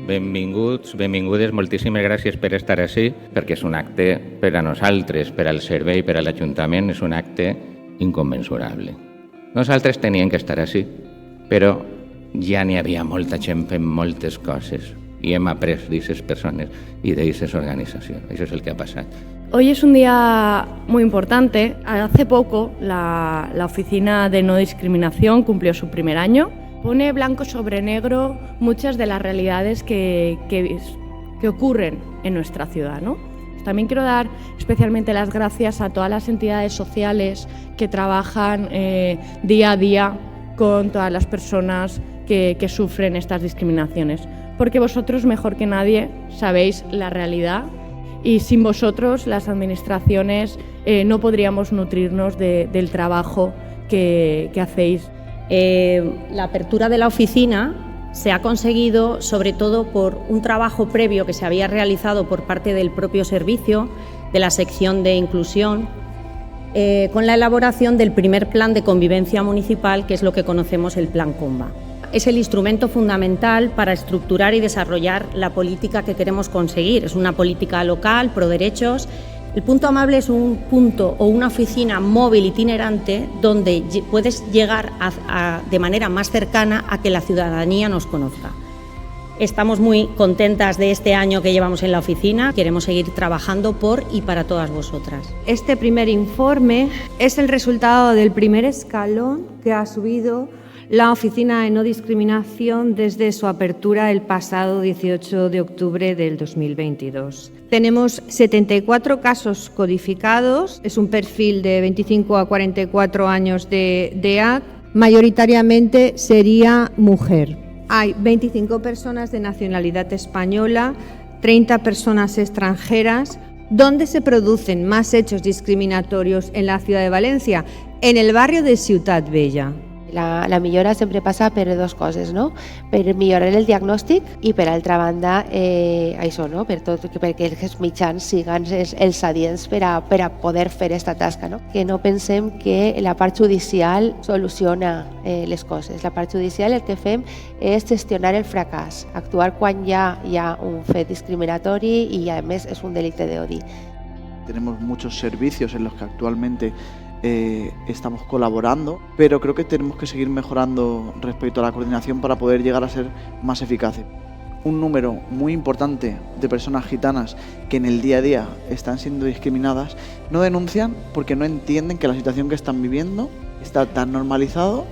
Benvinguts, benvingudes, moltíssimes gràcies per estar ací, perquè és un acte per a nosaltres, per al servei, per a l'Ajuntament, és un acte inconmensurable. Nosaltres teníem que estar ací, però ja n'hi havia molta gent fent moltes coses i hem après d'aquestes persones y de esas organizaciones. Eso es el que ha pasado. Hoy es un día muy importante. Hace poco la Oficina de No Discriminación cumplió su primer año. Pone blanco sobre negro muchas de las realidades que ocurren en nuestra ciudad, ¿no? También quiero dar especialmente las gracias a todas las entidades sociales que trabajan día a día con todas las personas que sufren estas discriminaciones, porque vosotros mejor que nadie sabéis la realidad y sin vosotros las administraciones no podríamos nutrirnos del trabajo que hacéis. La apertura de la oficina se ha conseguido sobre todo por un trabajo previo que se había realizado por parte del propio servicio, de la sección de inclusión, con la elaboración del primer plan de convivencia municipal, que es lo que conocemos el Plan Comba. Es el instrumento fundamental para estructurar y desarrollar la política que queremos conseguir. Es una política local, pro derechos. El punto amable es un punto o una oficina móvil itinerante donde puedes llegar de manera más cercana a que la ciudadanía nos conozca. Estamos muy contentas de este año que llevamos en la oficina. Queremos seguir trabajando por y para todas vosotras. Este primer informe es el resultado del primer escalón que ha subido la Oficina de No Discriminación desde su apertura el pasado 18 de octubre del 2022. Tenemos 74 casos codificados, es un perfil de 25 a 44 años de edad, mayoritariamente sería mujer. Hay 25 personas de nacionalidad española, 30 personas extranjeras. ¿Dónde se producen más hechos discriminatorios en la ciudad de Valencia? En el barrio de Ciutat Vella. La millora sempre passa per dues coses, no? Per millorar el diagnòstic i per altra banda això, no? Perquè els mitjans siguin els adients per a poder fer aquesta tasca, no? Que no pensem que la part judicial soluciona les coses. La part judicial el que fem és gestionar el fracàs, actuar quan ja hi ha un fet discriminatori i a més és un delicte d'odi. Tenemos muchos servicios en los que actualmente estamos colaborando, pero creo que tenemos que seguir mejorando respecto a la coordinación para poder llegar a ser más eficaces. Un número muy importante de personas gitanas que en el día a día están siendo discriminadas no denuncian porque no entienden que la situación que están viviendo está tan normalizado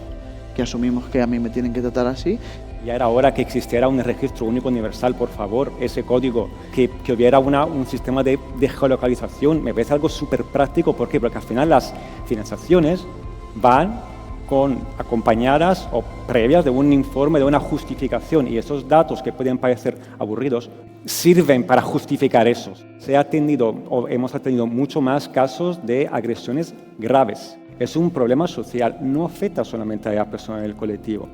que asumimos que a mí me tienen que tratar así. Ya era hora que existiera un registro único universal, por favor, ese código, que hubiera un sistema de geolocalización. Me parece algo súper práctico. ¿Por qué? Porque al final las financiaciones van acompañadas o previas de un informe, de una justificación, y esos datos que pueden parecer aburridos sirven para justificar eso. Hemos atendido mucho más casos de agresiones graves. Es un problema social, no afecta solamente a la persona del colectivo.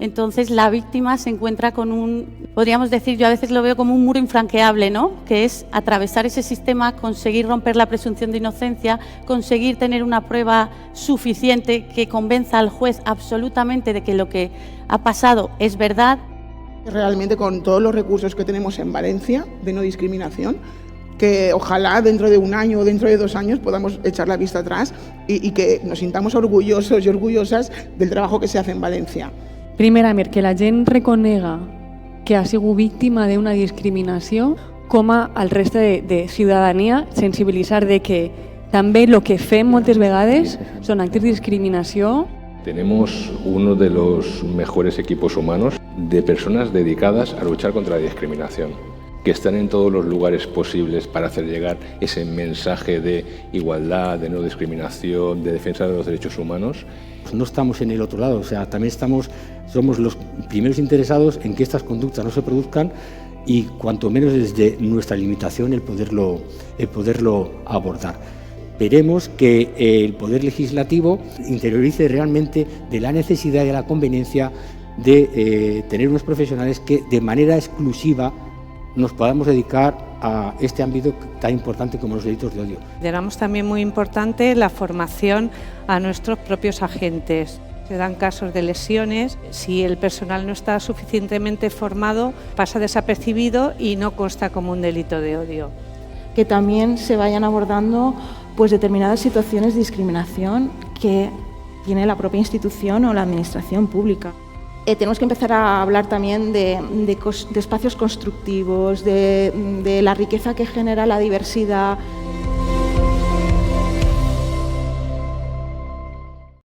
Entonces la víctima se encuentra con podríamos decir, yo a veces lo veo como un muro infranqueable, ¿no? Que es atravesar ese sistema, conseguir romper la presunción de inocencia, conseguir tener una prueba suficiente que convenza al juez absolutamente de que lo que ha pasado es verdad. Realmente con todos los recursos que tenemos en Valencia de no discriminación, que ojalá dentro de un año o dentro de 2 años podamos echar la vista atrás y que nos sintamos orgullosos y orgullosas del trabajo que se hace en Valencia. Primerament, que la gent reconega que ha sigut víctima d'una discriminació, com al reste de ciutadania, sensibilitzar de que també el que fem moltes vegades són actes de discriminació. Tenemos uno de los mejores equipos humanos de personas dedicadas a luchar contra la discriminación, que están en todos los lugares posibles para hacer llegar ese mensaje de igualdad, de no discriminación, de defensa de los derechos humanos. No estamos en el otro lado, o sea, también somos los primeros interesados en que estas conductas no se produzcan y cuanto menos desde nuestra limitación el poderlo abordar. Esperemos que el Poder Legislativo interiorice realmente de la necesidad y de la conveniencia de tener unos profesionales que de manera exclusiva nos podamos dedicar a este ámbito tan importante como los delitos de odio. Consideramos también muy importante la formación a nuestros propios agentes. Se dan casos de lesiones, si el personal no está suficientemente formado, pasa desapercibido y no consta como un delito de odio. Que también se vayan abordando pues, determinadas situaciones de discriminación que tiene la propia institución o la administración pública. Tenemos que empezar a hablar también de espacios constructivos, de la riqueza que genera la diversidad,